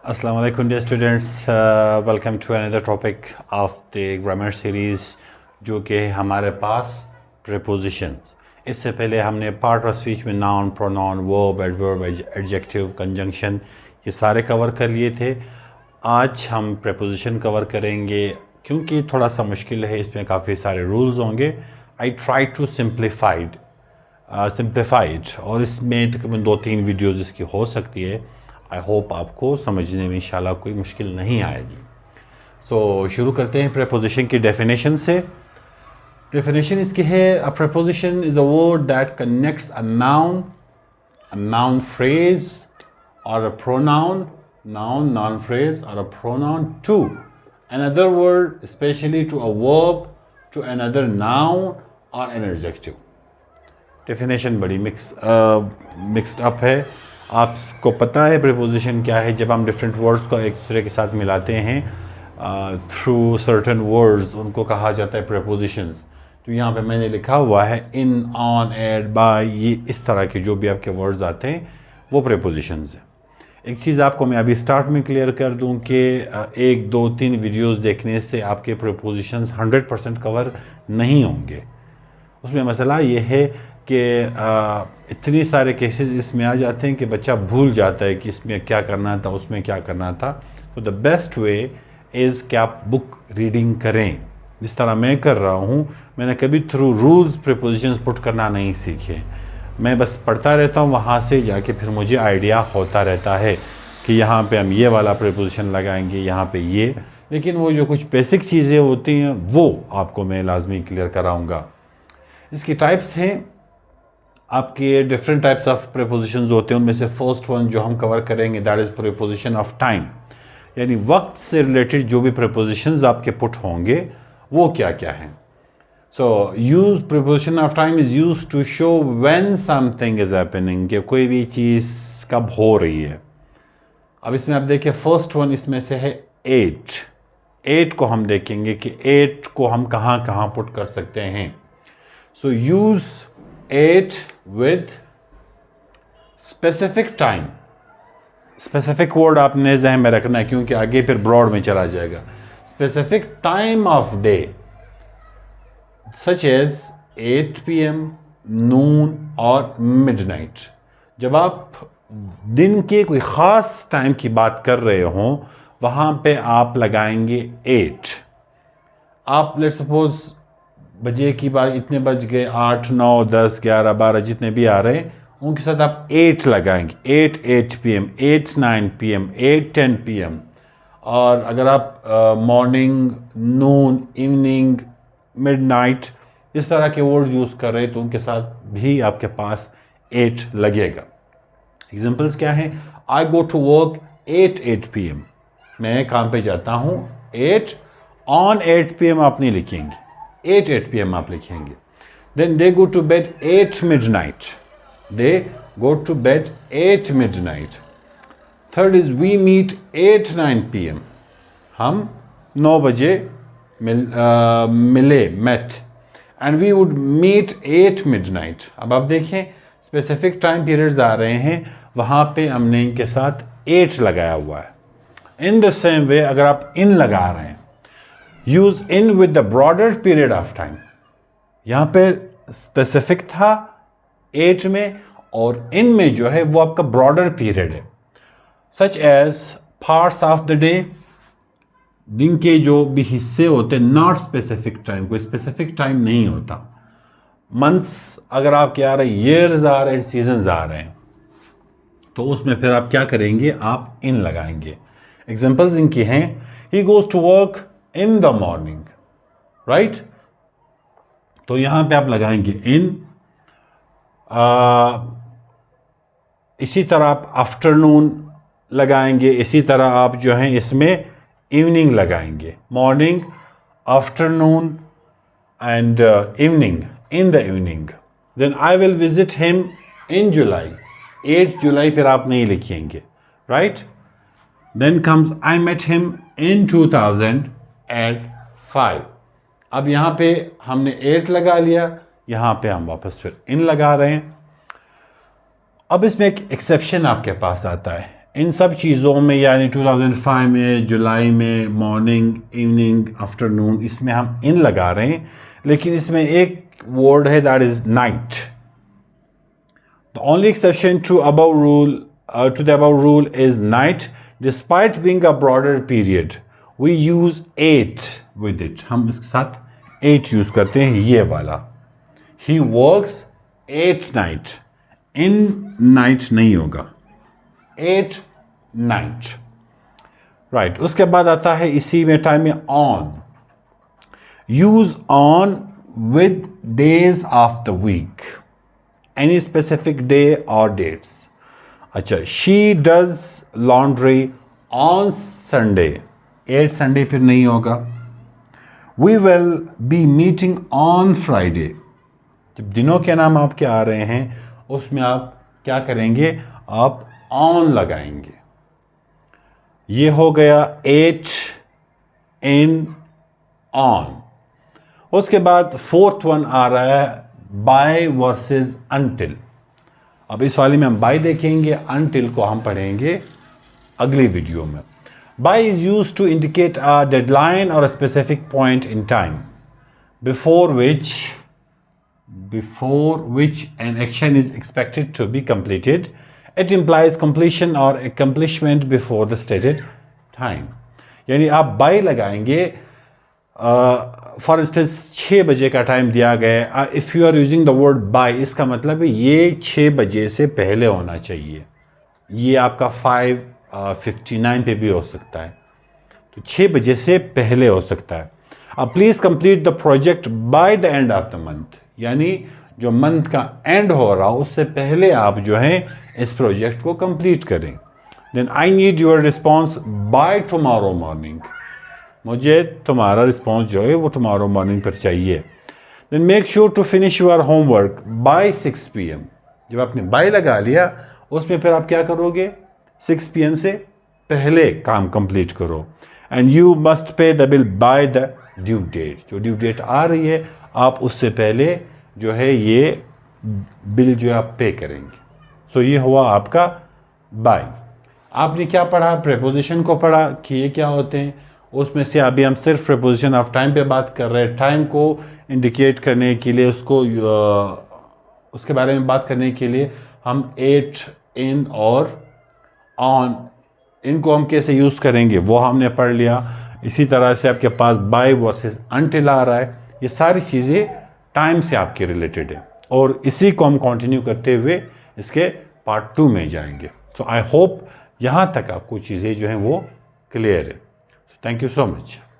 Assalamu alaikum dear students, welcome to another topic of the grammar series जो कि हमारे पास prepositions। इससे पहले हमने part of speech में noun, pronoun, verb, adverb, adjective, conjunction ये सारे कवर कर लिए थे। आज हम preposition कवर करेंगे क्योंकि थोड़ा सा मुश्किल है, इसमें काफ़ी सारे rules होंगे। I try to simplified और इसमें तकरीबन 2-3 वीडियोज़ इसकी हो सकती है। आई होप आपको समझने में इंशाल्लाह कोई मुश्किल नहीं आएगी। सो शुरू करते हैं प्रेपोजिशन की डेफिनेशन से। डेफिनेशन इसकी है, a preposition is a word that connects a noun phrase और अ प्रोनाउन, नाउन फ्रेज और a pronoun to another word, especially to a verb, to another noun or an adjective। Definition बड़ी mixed up है। आपको पता है preposition क्या है। जब हम डिफरेंट वर्ड्स को एक दूसरे के साथ मिलाते हैं थ्रू सर्टेन वर्ड्स, उनको कहा जाता है प्रीपोजिशंस। तो यहाँ पे मैंने लिखा हुआ है इन, ऑन, एट, बाय, ये इस तरह के जो भी आपके वर्ड्स आते हैं वो प्रीपोजिशंस हैं। एक चीज़ आपको मैं अभी स्टार्ट में क्लियर कर दूं कि 1, 2, 3 वीडियोस देखने से आपके प्रीपोजिशंस 100% कवर नहीं होंगे। उसमें मसला ये है कि इतने सारे केसेस इसमें आ जाते हैं कि बच्चा भूल जाता है कि इसमें क्या करना था, उसमें क्या करना था। तो द बेस्ट वे इज़ कि आप बुक रीडिंग करें, जिस तरह मैं कर रहा हूँ। मैंने कभी थ्रू रूल्स प्रीपोजिशंस पुट करना नहीं सीखे। मैं बस पढ़ता रहता हूँ, वहाँ से जाके फिर मुझे आइडिया होता रहता है कि यहाँ पे हम ये वाला प्रीपोजिशन लगाएंगे, यहाँ पे ये। लेकिन वो जो कुछ बेसिक चीज़ें होती हैं वो आपको मैं लाजमी क्लियर कराऊँगा। इसकी टाइप्स हैं, आपके डिफरेंट टाइप्स ऑफ प्रीपोजिशंस होते हैं। उनमें से फर्स्ट वन जो हम कवर करेंगे that is preposition of time, यानी वक्त से रिलेटेड जो भी प्रीपोजिशंस आपके पुट होंगे वो क्या क्या हैं। So use preposition of time is use to show when something is happening, कि कोई भी चीज़ कब हो रही है। अब इसमें आप देखिए फर्स्ट वन इसमें से है एट को हम देखेंगे कि एट को हम कहाँ कहाँ पुट कर सकते हैं। So use at with specific time। Specific word आपने जहन में रखना है क्योंकि आगे फिर ब्रॉड में चला जाएगा। Specific time of day such as 8 PM, noon और मिडनाइट। जब आप दिन के कोई ख़ास टाइम की बात कर रहे हों वहाँ पे आप लगाएंगे 8। आप लेट सपोज बजे की बात, इतने बज गए 8, 9, 10, 11, 12 जितने भी आ रहे हैं उनके साथ आप 8 लगाएंगे। 8 PM, 8, 9 PM, 8, 10 PM। और अगर आप मॉर्निंग, नून, इवनिंग, मिडनाइट इस तरह के वर्ड्स यूज़ कर रहे हैं तो उनके साथ भी आपके पास 8 लगेगा। एग्जांपल्स क्या हैं? आई गो टू वर्क 8 PM। मैं काम पे जाता हूँ 8 ऑन 8 PM आप नहीं लिखेंगे, 8 PM आप लिखेंगे। Then they go to bed 8 midnight। They go to bed 8 midnight। Third is we meet 8-9 PM। हम 9 बजे मिले, met। And we would meet 8 midnight। अब आप देखें स्पेसिफिक टाइम पीरियड्स आ रहे हैं, वहाँ पे हमने इनके साथ 8 लगाया हुआ है। इन द सेम वे अगर आप इन लगा रहे हैं, use in with the broader period of time. यहाँ पे स्पेसिफिक था 8 में और इन में जो है वो आपका ब्रॉडर पीरियड है। Such as parts of the day, दिन के जो भी हिस्से होते हैं, नॉट स्पेसिफिक टाइम, कोई स्पेसिफिक टाइम नहीं होता। मंथ्स अगर आपके आ रहे हैं, ईयर्स आ रहे हैं, सीजन्स आ रहे हैं, तो उसमें फिर आप क्या करेंगे? आप इन लगाएंगे। एग्जाम्पल्स इनकी हैं, he goes to work in the morning, right. तो यहां पे आप लगाएंगे इन। इसी तरह आप आफ्टरनून लगाएंगे, इसी तरह आप जो है इसमें इवनिंग लगाएंगे। Morning, afternoon and evening, in the evening. Then I will visit him in July, 8 July फिर आप नहीं लिखेंगे, right. Then comes I met him in 2005। अब यहाँ पे हमने 8 लगा लिया, यहाँ पे हम वापस फिर इन लगा रहे हैं। अब इसमें एक एक्सेप्शन आपके पास आता है। इन सब चीज़ों में यानी 2005 में जुलाई में मॉर्निंग, इवनिंग, आफ्टरनून, इसमें हम इन लगा रहे हैं, लेकिन इसमें एक वर्ड है that is night. The only exception to the above rule is night. Despite being a broader period we use 8 with it. हम इसके साथ 8 यूज करते हैं. ये वाला ही वर्क्स 8 नाइट, इन नाइट नहीं होगा, 8 नाइट. राइट. उसके बाद आता है इसी में टाइम में on. Use on with days of the week, any specific day और डेट्स. अच्छा, she does laundry on Sunday, 8 Sunday फिर नहीं होगा. We will be meeting on Friday. जब दिनों के नाम आपके आ रहे हैं उसमें आप क्या करेंगे, आप ऑन लगाएंगे. ये हो गया 8 इन ऑन. उसके बाद 4th वन आ रहा है बाय वर्सेस अनटिल. अब इस वाले में हम बाय देखेंगे, अनटिल को हम पढ़ेंगे अगली वीडियो में. By is used to indicate a deadline और a specific point in time before which an action is expected to be completed. It implies completion or accomplishment before the stated time. यानी आप bye लगाएंगे. For instance 6 बजे का time दिया गया. If you are using the word by, इसका मतलब है ये 6 बजे से पहले होना चाहिए. ये आपका 5:59 पे भी हो सकता है, तो 6 बजे से पहले हो सकता है. अब please complete the project by the end of the month, यानी जो मंथ का एंड हो रहा हो उससे पहले आप जो है इस प्रोजेक्ट को कंप्लीट करें. Then I need your response by tomorrow morning. मुझे तुम्हारा रिस्पॉन्स जो है वो टुमारो मॉर्निंग पर चाहिए. Then make sure to finish your homework by 6 PM. जब आपने बाय लगा लिया उसमें फिर आप क्या करोगे, 6 PM से पहले काम कंप्लीट करो. And you must pay the bill by the due date. जो ड्यू डेट आ रही है आप उससे पहले जो है ये बिल जो आप पे करेंगे. सो ये हुआ आपका बाय. आपने क्या पढ़ा, प्रेपोजिशन को पढ़ा कि ये क्या होते हैं. उसमें से अभी हम सिर्फ प्रेपोजिशन ऑफ टाइम पे बात कर रहे हैं. टाइम को इंडिकेट करने के लिए उसके बारे में बात करने के लिए हम 8 इन और ऑन, इनको हम कैसे यूज़ करेंगे वो हमने पढ़ लिया. इसी तरह से आपके पास बाय वर्सेस अनटिल आ रहा है. ये सारी चीज़ें टाइम से आपके रिलेटेड है और इसी को हम कंटिन्यू करते हुए इसके पार्ट 2 में जाएंगे. सो आई होप यहाँ तक आपको चीज़ें जो हैं वो क्लियर है. Thank you so much.